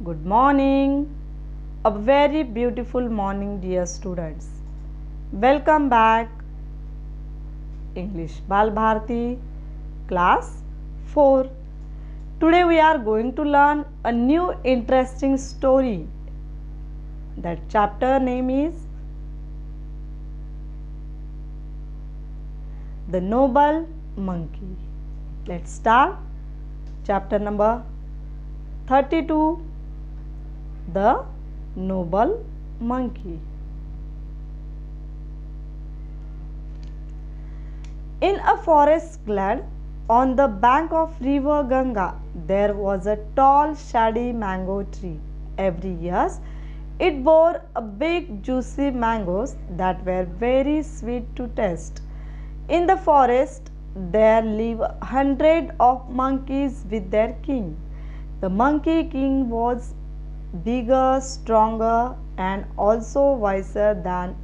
Good morning. A very beautiful morning, dear students. Welcome back. English Bal Bharti, class 4. Today we are going to learn a new interesting story. That chapter name is The Noble Monkey. Let's start. Chapter number 32, The Noble Monkey. In a forest glade on the bank of river Ganga, there was a tall shady mango tree. Every year, it bore a big juicy mangoes that were very sweet to taste. In the forest, there live 100 of monkeys with their king. The monkey king was bigger, stronger, and also wiser than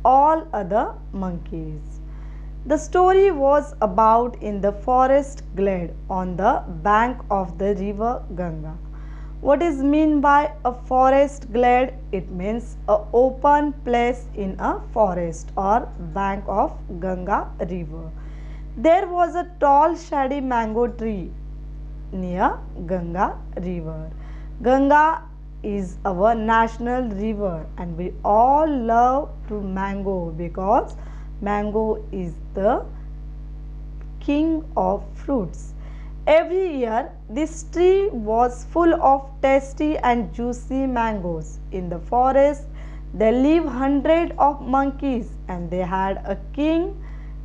all other monkeys. The story was about in the forest glade on the bank of the river Ganga. What is meant by a forest glade? It means a open place in a forest or bank of Ganga river. There was a tall shady mango tree near Ganga river. Ganga is our national river and we all love to mango because mango is the king of fruits. Every year this tree was full of tasty and juicy mangoes. In the forest there lived 100 of monkeys and they had a king.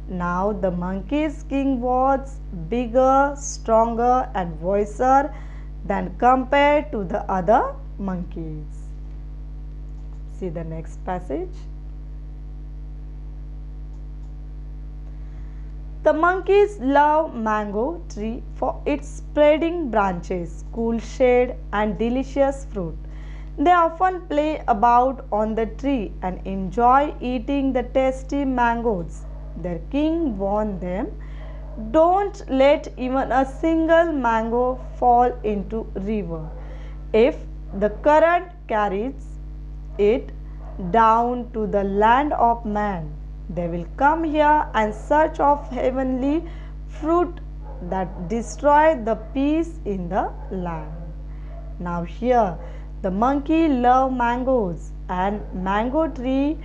Now the monkey's king was bigger, stronger and wiser than compared to the other monkeys. See the next passage. The monkeys love mango tree for its spreading branches, cool shade and delicious fruit. They often play about on the tree and enjoy eating the tasty mangoes. Their king warned them, don't let even a single mango fall into river. If the current carries it down to the land of man, they will come here and search of heavenly fruit that destroy the peace in the land. Now here the monkey love mangoes and mango tree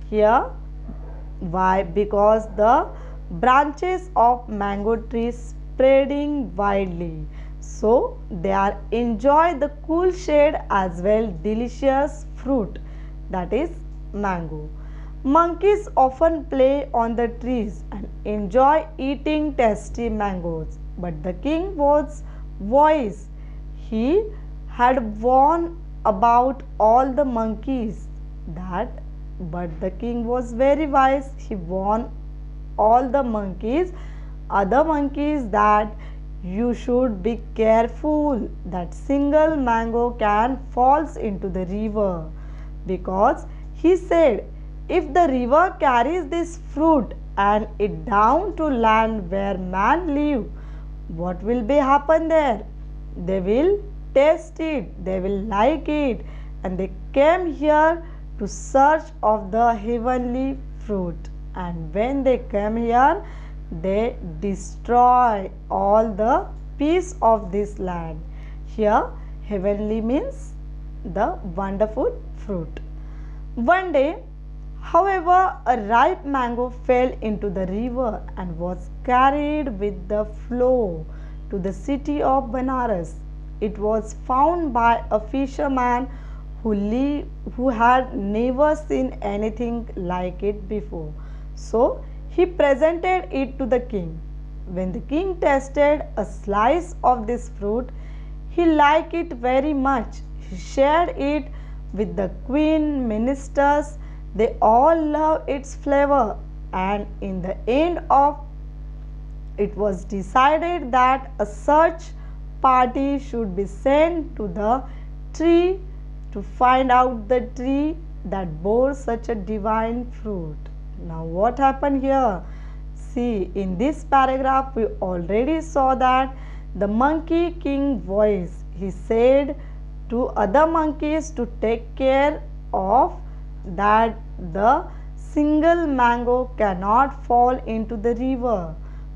here. Why? Because the branches of mango tree spreading widely. So they are enjoy the cool shade as well delicious fruit, that is mango. Monkeys often play on the trees and enjoy eating tasty mangoes. But the king was wise. He had warned about all the monkeys but the king was very wise. He warned all the monkeys, other monkeys, that you should be careful that single mango can falls into the river, because he said if the river carries this fruit and it down to land where man live, what will be happen there? They will taste it, they will like it, and they came here to search of the heavenly fruit. And when they come here, they destroy all the peace of this land. Here heavenly means the wonderful fruit. One day, however, a ripe mango fell into the river and was carried with the flow to the city of Banaras. It was found by a fisherman who had never seen anything like it before. So he presented it to the king. When the king tasted a slice of this fruit, he liked it very much. He shared it with the queen, ministers. They all loved its flavor, and in the end of it was decided that a search party should be sent to the tree to find out the tree that bore such a divine fruit. Now what happened here? See, in this paragraph we already saw that the monkey king voice, he said to other monkeys to take care of that the single mango cannot fall into the river.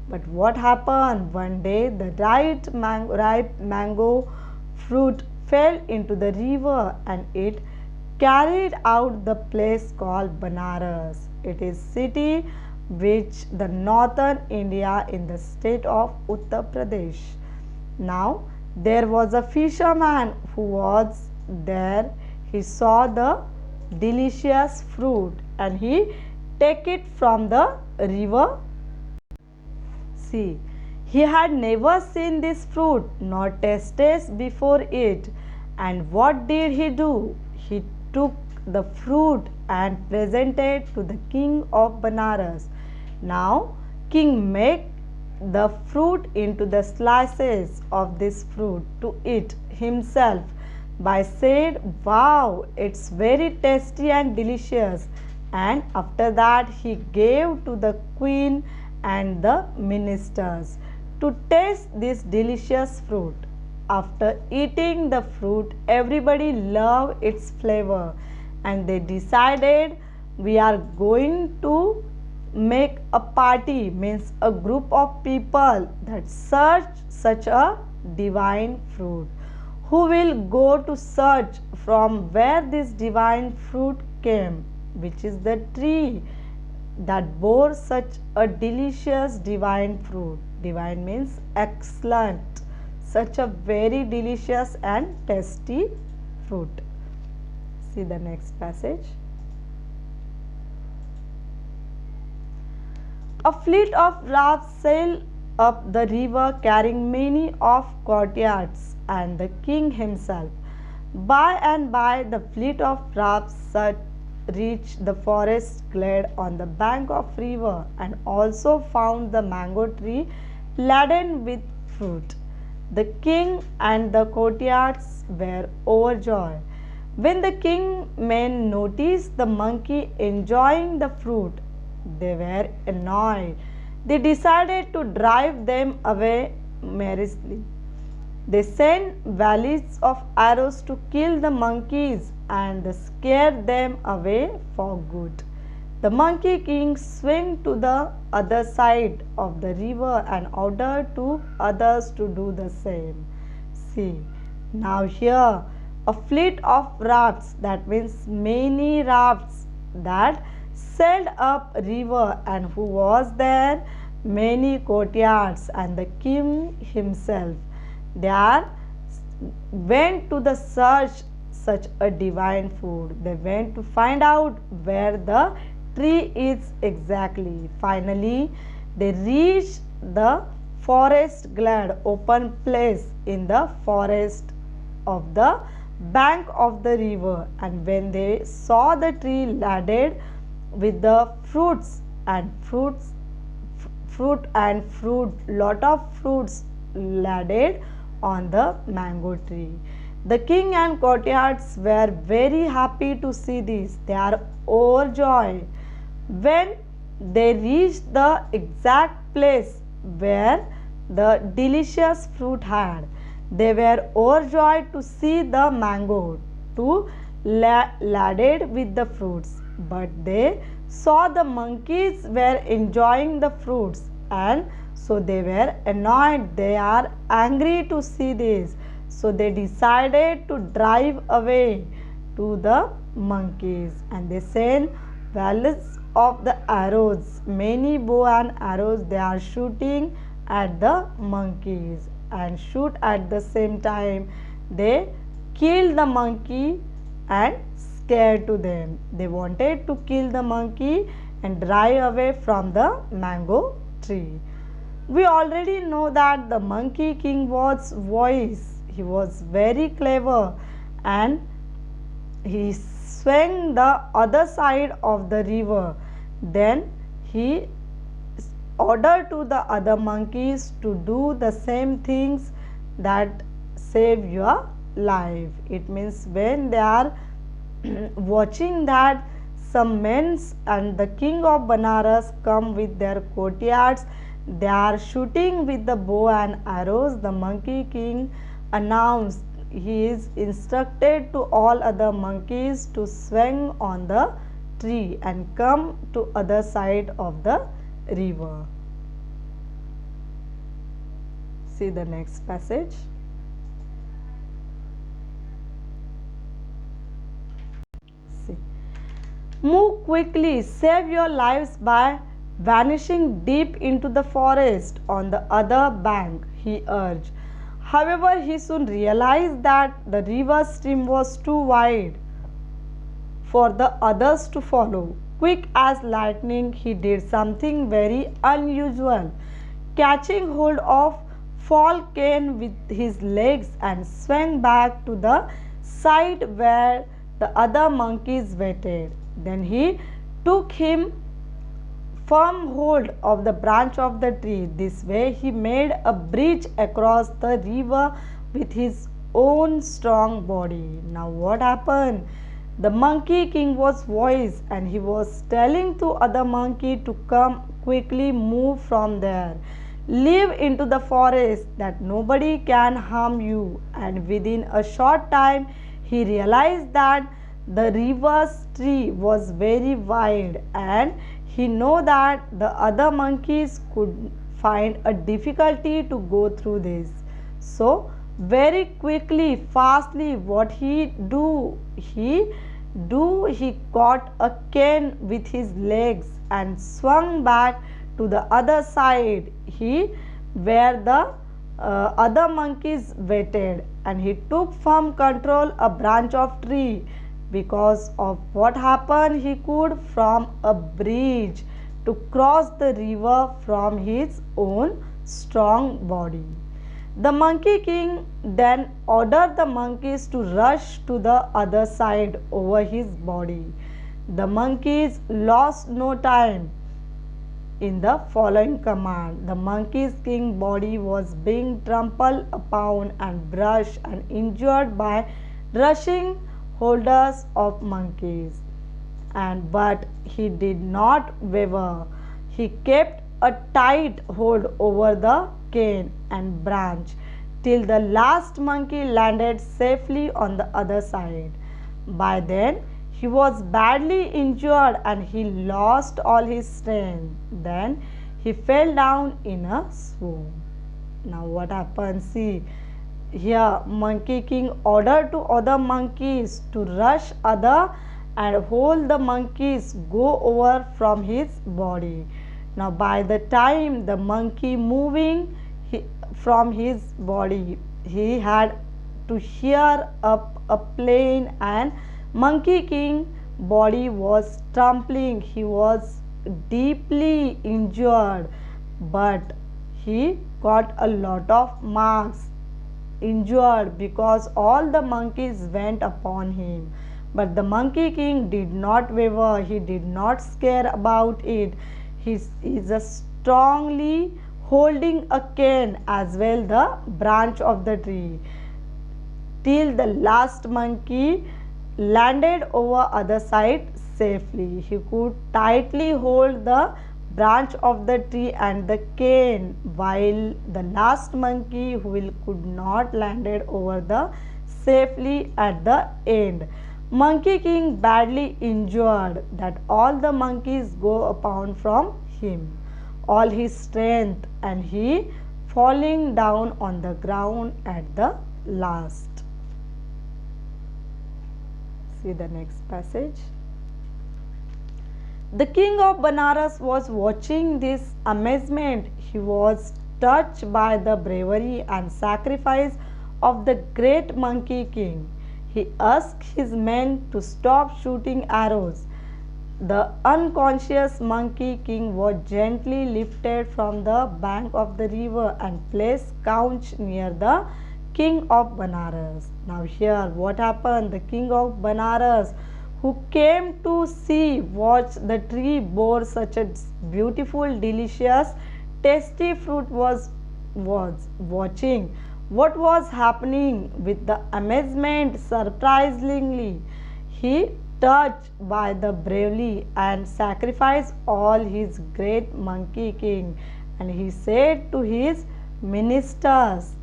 But what happened? One day the ripe mango fruit fell into the river and it carried out the place called Banaras. It is city which the northern India in the state of Uttar Pradesh. Now there was a fisherman who was there. He saw the delicious fruit and he take it from the river. See, he had never seen this fruit nor tasted before it. And what did he do? He took the fruit and presented to the king of Banaras. Now, king make the fruit into the slices of this fruit to eat himself by said, wow, it's very tasty and delicious. And after that he gave to the queen and the ministers to taste this delicious fruit. After eating the fruit, everybody loved its flavor and they decided we are going to make a party, means a group of people that search such a divine fruit. Who will go to search from where this divine fruit came, which is the tree that bore such a delicious divine fruit. Divine means excellent, such a very delicious and tasty fruit. See the next passage. A fleet of rafts sailed up the river carrying many of courtiers and the king himself. By and by the fleet of rafts reached the forest glade on the bank of river and also found the mango tree laden with fruit. The king and the courtiers were overjoyed. When the king men noticed the monkey enjoying the fruit, they were annoyed. They decided to drive them away mercilessly. They sent volleys of arrows to kill the monkeys and scared them away for good. The monkey king swam to the other side of the river and ordered to others to do the same. See, now here a fleet of rafts, that means many rafts that sailed up river, and who was there? Many courtiers and the king himself. They went to the search such a divine food. They went to find out where the tree is exactly. Finally, they reached the forest glade, open place in the forest of the bank of the river. And when they saw the tree laden with the fruit, lot of fruits laden on the mango tree. The king and courtiers were very happy to see this. They are overjoyed. When they reached the exact place where the delicious fruit had, they were overjoyed to see the mango to laden with the fruits. But they saw the monkeys were enjoying the fruits, and so they were annoyed. They are angry to see this. So they decided to drive away to the monkeys, and they sent valleys of the arrows, many bow and arrows. They are shooting at the monkeys and shoot at the same time. They kill the monkey and scared to them. They wanted to kill the monkey and drive away from the mango tree. We already know that the monkey king was wise. He was very clever and he swung the other side of the river. Then he ordered to the other monkeys to do the same things that save your life. It means when they are watching that some men and the king of Banaras come with their courtiers, they are shooting with the bow and arrows. The monkey king announced, he is instructed to all other monkeys to swing on the tree and come to other side of the river. See the next passage. See. Move quickly, save your lives by vanishing deep into the forest on the other bank, he urged. However, he soon realized that the river stream was too wide for the others to follow. Quick as lightning, he did something very unusual. Catching hold of Fall cane with his legs and swung back to the side where the other monkeys waited. Then he took him firm hold of the branch of the tree. This way he made a bridge across the river with his own strong body. Now what happened? The monkey king was wise and he was telling to other monkey to come quickly move from there. Live into the forest that nobody can harm you. And within a short time he realized that the river's tree was very wide and he know that the other monkeys could find a difficulty to go through this. So very quickly, fastly, what he caught a cane with his legs and swung back to the other side where the other monkeys waited, and he took firm control a branch of tree. Because of what happened, he could from a bridge to cross the river from his own strong body. The monkey king then ordered the monkeys to rush to the other side over his body. The monkeys lost no time in the following command. The monkey's king body was being trampled upon and brushed and injured by rushing holders of monkeys, but he did not waver. He kept a tight hold over the cane and branch till the last monkey landed safely on the other side. By then he was badly injured and he lost all his strength. Then he fell down in a swoon. Now what happened? See, here monkey king ordered to other monkeys to rush other and hold the monkeys go over from his body. Now by the time the monkey moving from his body, he had to shear up a plane, and monkey king body was trampling. He was deeply injured, but he got a lot of marks injured because all the monkeys went upon him. But the monkey king did not waver. He did not scare about it. He is a strongly holding a cane as well the branch of the tree till the last monkey landed over other side safely. He could tightly hold the branch of the tree and the cane, while the last monkey could not landed over the safely at the end. Monkey king badly injured that all the monkeys go upon from him all his strength, and he falling down on the ground at the last. See the next passage. The king of Banaras was watching this amazement. He was touched by the bravery and sacrifice of the great monkey king. He asked his men to stop shooting arrows. The unconscious monkey king was gently lifted from the bank of the river and placed couch near the king of Banaras. Now here what happened? The king of Banaras, who came to see what the tree bore such a beautiful, delicious, tasty fruit, was watching what was happening with the amazement. Surprisingly, he touched by the bravery and sacrificed all his great monkey king, and he said to his ministers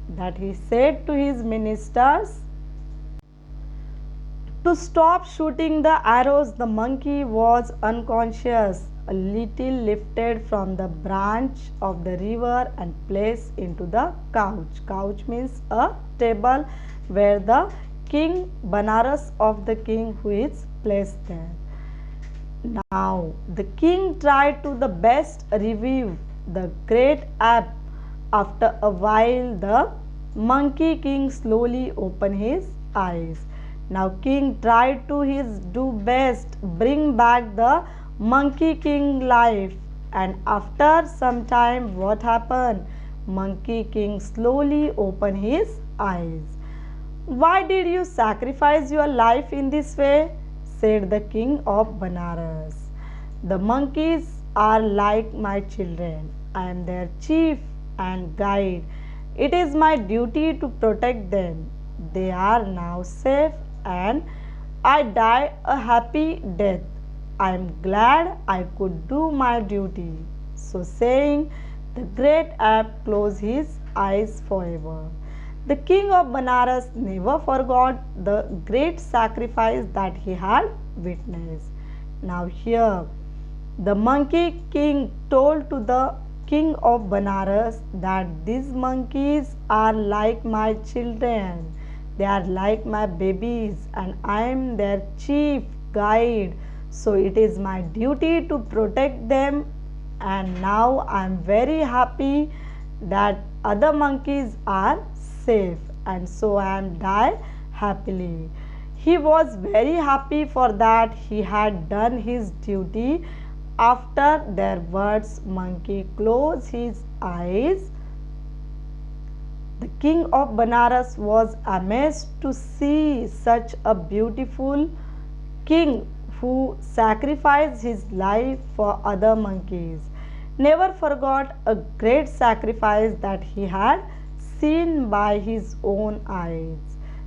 To stop shooting the arrows, the monkey was unconscious, a little lifted from the branch of the river and placed into the couch. Couch means a table where the king Banaras of the king who is placed there. Now, the king tried to the best revive the great ape. After a while, the monkey king slowly opened his eyes. Now, king tried to his do best bring back the monkey king life. And after some time, what happened? Monkey king slowly opened his eyes. Why did you sacrifice your life in this way? Said the king of Banaras. The monkeys are like my children. I am their chief and guide. It is my duty to protect them. They are now safe and I die a happy death. I am glad I could do my duty. So saying, the great ape closed his eyes forever. The king of Banaras never forgot the great sacrifice that he had witnessed. Now, here, the monkey king told to the king of Banaras that these monkeys are like my children, they are like my babies, and I am their chief guide. So, it is my duty to protect them, and now I am very happy that other monkeys are safe, and so I am die happily. He was very happy for that he had done his duty. After their words, monkey closed his eyes. The king of Banaras was amazed to see such a beautiful king who sacrificed his life for other monkeys. Never forgot a great sacrifice that he had seen by his own eyes.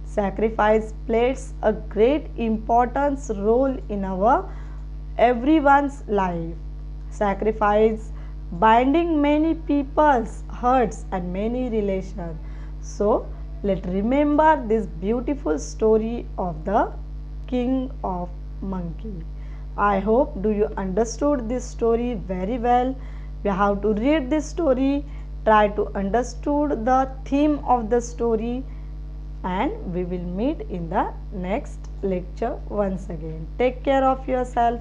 Sacrifice plays a great importance role in our everyone's life. Sacrifice binding many people's hearts and many relations. So let's remember this beautiful story of the king of monkey. I hope do you understood this story very well. You have to read this story, try to understood the theme of the story, and we will meet in the next lecture once again. Take care of yourself.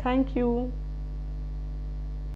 Thank you.